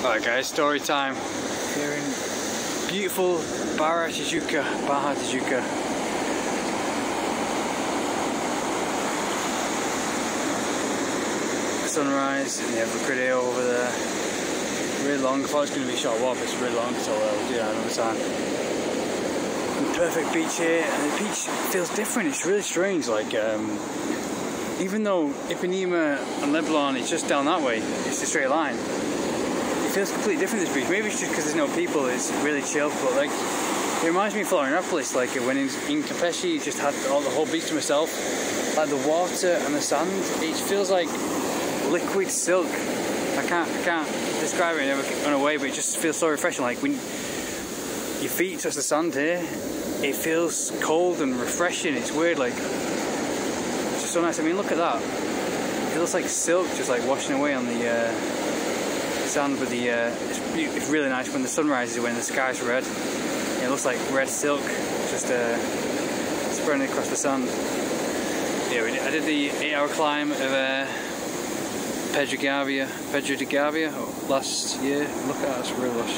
Alright guys, story time. Here in beautiful Baja Tijuca. Sunrise, and you have the Cridio over there. Really long. I thought it was going to be a short walk, but it's really long, so we'll do that another time. The perfect beach here, and the beach feels different. It's really strange. Like, even though Ipanema and Leblon is just down that way, it's a straight line. It feels completely different, this beach. Maybe it's just because there's no people, it's really chill, but like, it reminds me of Florianopolis, like when in Campeche you just had the whole beach to myself. Like the water and the sand, it feels like liquid silk. I can't describe it in a way, but it just feels so refreshing. Like when your feet touch the sand here, it feels cold and refreshing. It's weird, like, it's just so nice. I mean, look at that. It looks like silk just like washing away on the sand with the, it's really nice when the sun rises, when the sky's red. It looks like red silk just spreading across the sand. Yeah, I did the 8-hour climb of Pedro de Gavia last year. Look at that, it's really lush.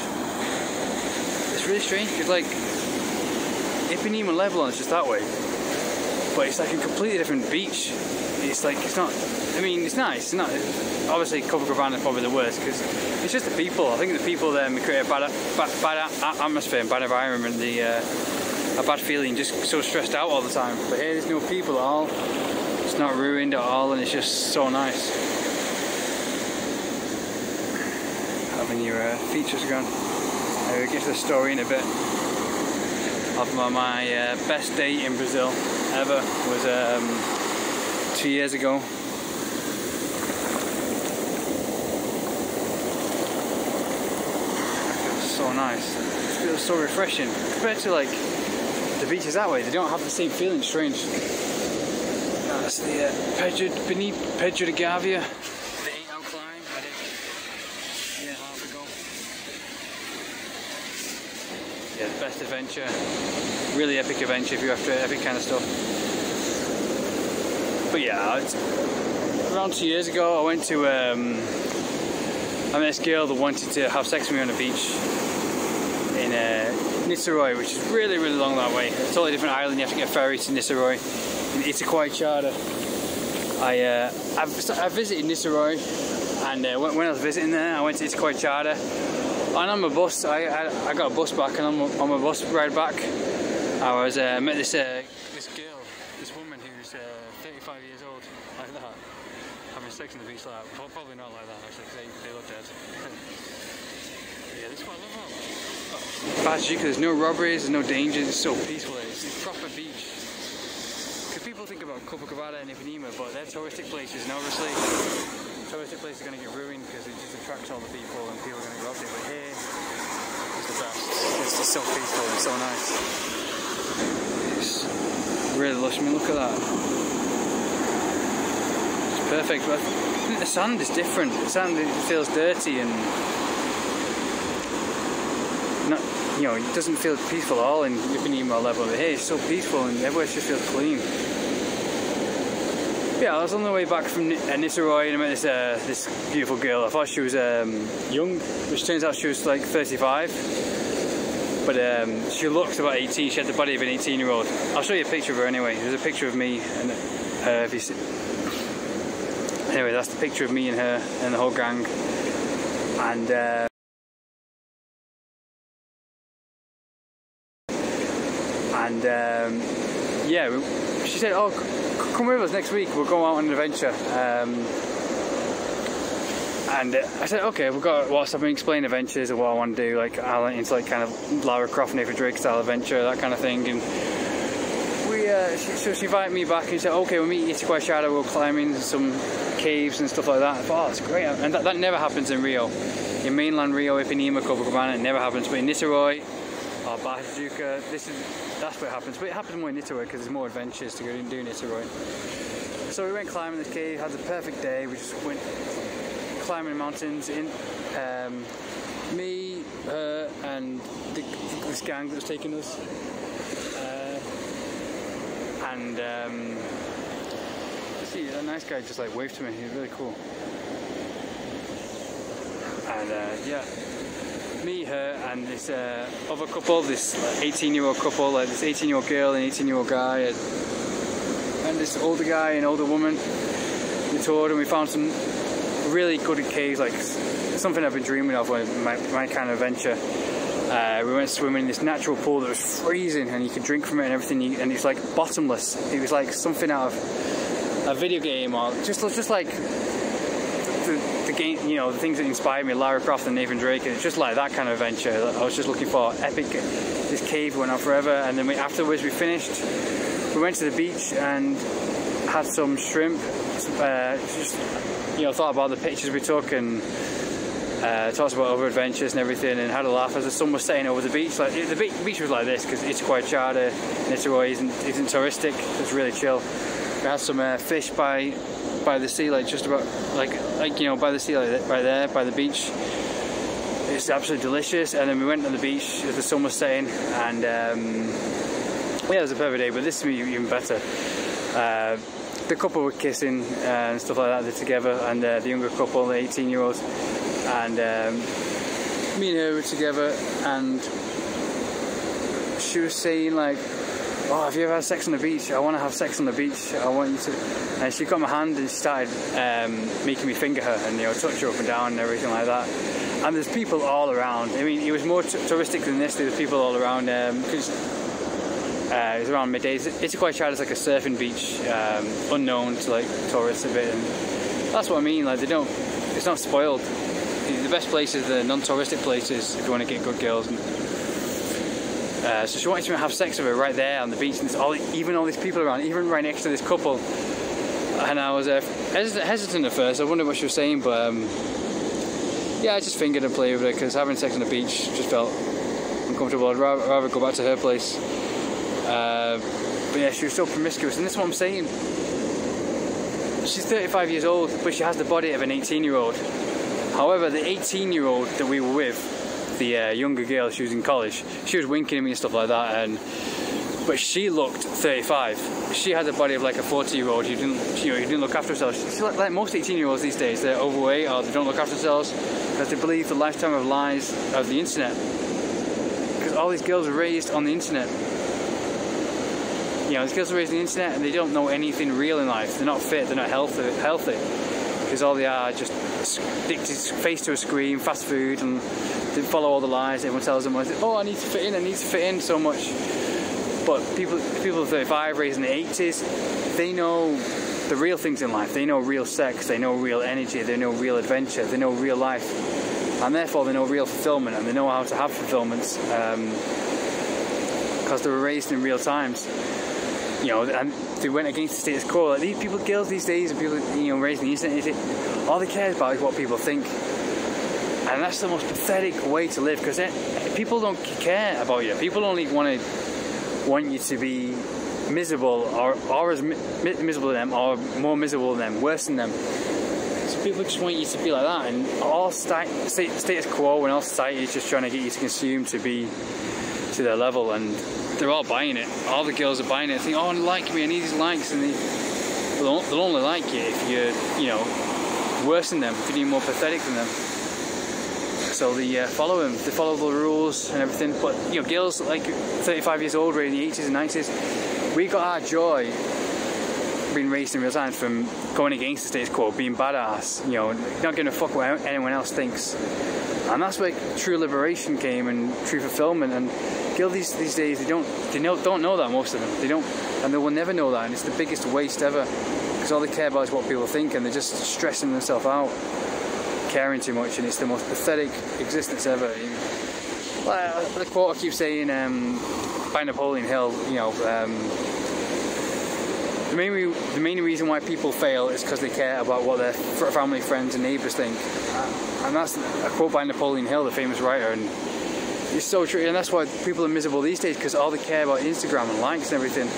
It's really strange because like Ipanema and Leblon is just that way, but it's like a completely different beach. It's like, it's not, I mean, it's nice. It's not, obviously Copacabana is probably the worst because it's just the people. I think the people there create a bad atmosphere and bad environment, a bad feeling, just so stressed out all the time. But here there's no people at all. It's not ruined at all, and it's just so nice. Having your features gone. We'll get to the story in a bit. Of my best day in Brazil ever was 2 years ago. So nice. It feels so refreshing compared to like the beaches that way. They don't have the same feeling. Strange. That's the Pedro de Gavia. The 8-hour climb I did a year and a half ago. Yeah, the best adventure. Really epic adventure if you're after epic kind of stuff. But yeah, around 2 years ago I went to I met this girl that wanted to have sex with me on the beach in Niterói, which is really long that way. It's a totally different island. You have to get a ferry to Niterói. In Untitled Chapter. I visited Niterói, and when I was visiting there, I went to Untitled Chapter. And on my bus, I got a bus back, and on my bus ride back, I was met this girl, this woman who's 35 years old, like that, having sex on the beach like that. Probably not like that actually, because they look dead. Yeah, this is what I love about Baja Tijuca. There's no robberies, there's no dangers. It's so peaceful. It's a proper beach. Because people think about Copacabana and Ipanema, but they're touristic places, and obviously touristic places are going to get ruined because it just attracts all the people and people are going to go up it. But here, it's the best. It's just so peaceful and so nice. It's really lush. I mean, look at that. It's perfect. But I think the sand is different. The sand, it feels dirty and not, you know, it doesn't feel peaceful at all in Ipanema level. But here, it's so peaceful and everywhere just feels clean. Yeah, I was on the way back from Niterói and I met this beautiful girl. I thought she was young, which turns out she was like 35. But she looked about 18. She had the body of an 18-year-old. I'll show you a picture of her anyway. There's a picture of me and her. If you see. Anyway, that's the picture of me and her and the whole gang. Yeah, she said, "Oh, come with us next week. We'll go out on an adventure." And I said, "Okay." We've got WhatsApp and explain adventures and what I want to do. Like into like kind of Lara Croft, Nathan Drake style adventure, that kind of thing. And she invited me back and said, "Okay, we'll meet you at Untitled Chapter. We'll climb in some caves and stuff like that." I thought, "Oh, that's great." And that never happens in Rio. In mainland Rio, Ipanema, Copacabana, it never happens. But in Niterói or Baja Tijuca, that's where it happens. But it happens more in Niterói because there's more adventures to go and do in Niterói. So we went climbing this cave, had the perfect day. We just went climbing mountains in me, her, and this gang that was taking us. See, that nice guy just like waved to me. He was really cool. And yeah, me, her, and this other couple, this 18-year-old couple, like this 18-year-old girl and 18-year-old guy, and this older guy and older woman. We toured and we found some really good caves, like something I've been dreaming of, my kind of adventure. We went swimming in this natural pool that was freezing, and you could drink from it and everything, and it's like bottomless. It was like something out of a video game, or just like the game, you know, the things that inspired me, Lara Croft and Nathan Drake. It's just like that kind of adventure. I was just looking for epic. This cave went on forever, and then afterwards we finished. We went to the beach and had some shrimp. Just, you know, thought about the pictures we took and talked about other adventures and everything, and had a laugh as the sun was setting over the beach. Like the beach was like this because it's quite charter. Niteroi isn't touristic. It's really chill. We had some fish by the sea, like just about like you know, by the sea, like right there by the beach. It's absolutely delicious. And then we went on the beach as the sun was setting, and yeah, it was a perfect day. But this is even better. The couple were kissing and stuff like that. They're together, and the younger couple, the 18-year-olds, and me and her were together, and she was saying like, "Oh, have you ever had sex on the beach? I want to have sex on the beach. I want you to." And she got my hand and she started making me finger her and, you know, touch her up and down and everything like that. And there's people all around. I mean, it was more touristic than this. There was people all around because it was around midday. It's quite charted. It's like a surfing beach, unknown to like tourists a bit. And that's what I mean. Like it's not spoiled. The best places, the non-touristic places, if you want to get good girls. And, so she wanted to have sex with her right there on the beach, and there's even all these people around, even right next to this couple. And I was hesitant at first. I wondered what she was saying, but yeah, I just fingered and played with her because having sex on the beach just felt uncomfortable. I'd rather go back to her place. But yeah, she was so promiscuous, and this is what I'm saying. She's 35 years old, but she has the body of an 18-year-old. However, the 18-year-old that we were with, the younger girl, she was in college, she was winking at me and stuff like that, but she looked 35. She had the body of like a 40-year-old who didn't look after herself. She's like most 18-year-olds these days. They're overweight or they don't look after themselves because they believe the lifetime of lies of the internet. Because all these girls are raised on the internet. You know, these girls are raised on the internet and they don't know anything real in life. They're not fit. They're not healthy. Because all they are just addicted face to a screen, fast food, and they follow all the lies. Everyone tells them, "Oh, I need to fit in so much." But people 35, raised in the 80s, they know the real things in life. They know real sex, they know real energy, they know real adventure, they know real life. And therefore they know real fulfillment, and they know how to have fulfillments because they were raised in real times. You know, and they went against the status quo. Like these people, girls these days, and people, you know, raised in the internet, all they care about is what people think. And that's the most pathetic way to live, because people don't care about you. People only want you to be miserable or as miserable than them, or more miserable than them, worse than them. So people just want you to be like that, and all status quo and all society is just trying to get you to consume to be to their level, and they're all buying it. All the girls are buying it, thinking, "Oh, like me, I need these likes," and they'll only like you if you're, you know, worse than them, if you're more pathetic than them. So they follow him, they follow the rules and everything. But, you know, girls like 35 years old, in the 80s and 90s, we got our joy being raised in real times from going against the status quo, being badass, you know, not giving a fuck what anyone else thinks. And that's where true liberation came and true fulfillment. And girls these days, they don't know that, most of them. They don't, and they will never know that. And it's the biggest waste ever, because all they care about is what people think, and they're just stressing themselves out, caring too much, and it's the most pathetic existence ever. Like the quote I keep saying by Napoleon Hill, you know, the main reason why people fail is because they care about what their family, friends and neighbours think. And that's a quote by Napoleon Hill, the famous writer, and it's so true. And that's why people are miserable these days, because all they care about Instagram and likes and everything.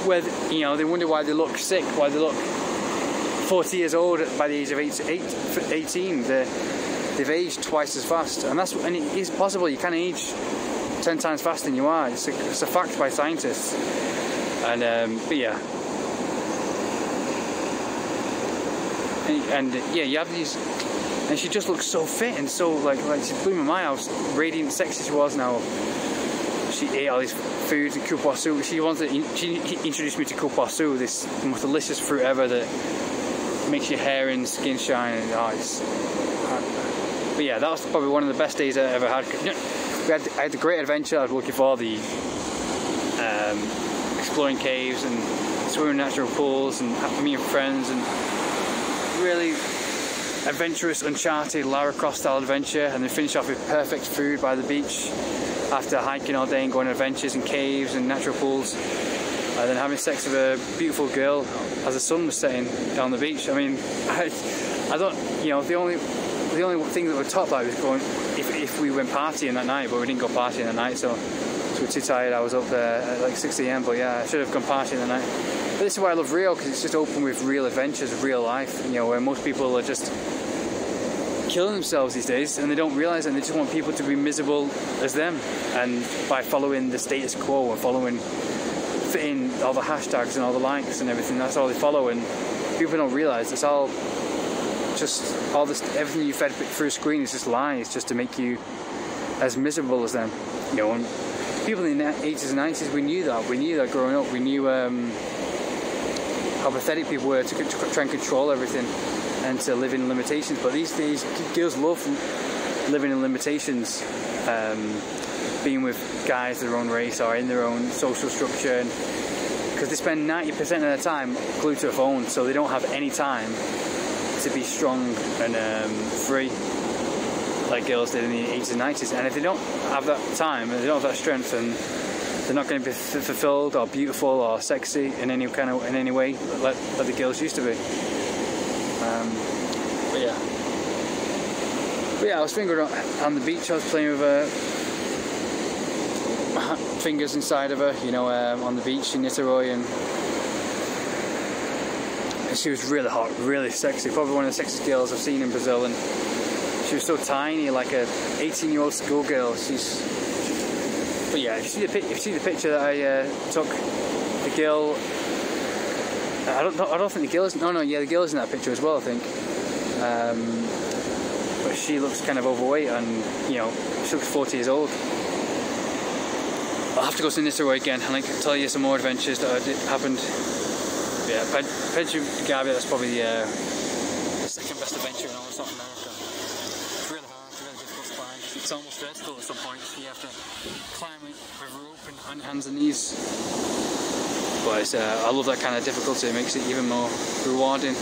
Where, you know, they wonder why they look sick, why they look 40 years old by the age of 18. They've aged twice as fast, and it is possible. You can age 10 times faster than you are. It's a fact by scientists. And but yeah, and yeah, you have these and she just looked so fit and so like she blew my mind how radiant, sexy she was. Now she ate all these foods and kupasu. She introduced me to kupasu, this most delicious fruit ever that makes your hair and skin shine. And but yeah, that was probably one of the best days I ever had. I had the great adventure. I was looking for the exploring caves and swimming in natural pools and meeting friends, and really adventurous, uncharted Lara Croft style adventure, and then finish off with perfect food by the beach after hiking all day and going on adventures in caves and natural pools, and then having sex with a beautiful girl as the sun was setting down the beach. I mean, I don't, you know, the only thing that would top that was going if we went partying that night, but we didn't go partying that night, so we were too tired. I was up there at like 6 AM, but yeah, I should have gone partying that night. But this is why I love Rio, because it's just open with real adventures, real life, you know, where most people are just killing themselves these days and they don't realise it, and they just want people to be miserable as them, and by following the status quo and fitting all the hashtags and all the likes and everything, that's all they follow, and people don't realise it's all just everything you fed through a screen is just lies, just to make you as miserable as them, you know. And people in the 80s and 90s, we knew that growing up. We knew how pathetic people were to try and control everything and to live in limitations. But these days, girls love living in limitations, being with guys their own race or in their own social structure, because they spend 90% of their time glued to a phone, so they don't have any time to be strong and free like girls did in the 80s and 90s. And if they don't have that time and they don't have that strength, then they're not going to be fulfilled or beautiful or sexy in any way like the girls used to be. But yeah, I was fingering on the beach. I was playing with fingers inside of her, you know, on the beach in Niterói, and she was really hot, really sexy, probably one of the sexiest girls I've seen in Brazil. And she was so tiny, like a 18-year-old schoolgirl. But yeah, if you see the picture that I took, the girl, I don't think the girl is, the girl is in that picture as well, I think. But she looks kind of overweight, and you know, she looks 40 years old. I'll have to go to Niterói again and tell you some more adventures that happened. Yeah, Pedro Gabia, that's probably the second best adventure in all of South America. It's really hard, it's really difficult to climb. It's almost vertical at some points. You have to climb it with a rope and on your hands and knees. But I love that kind of difficulty. It makes it even more rewarding.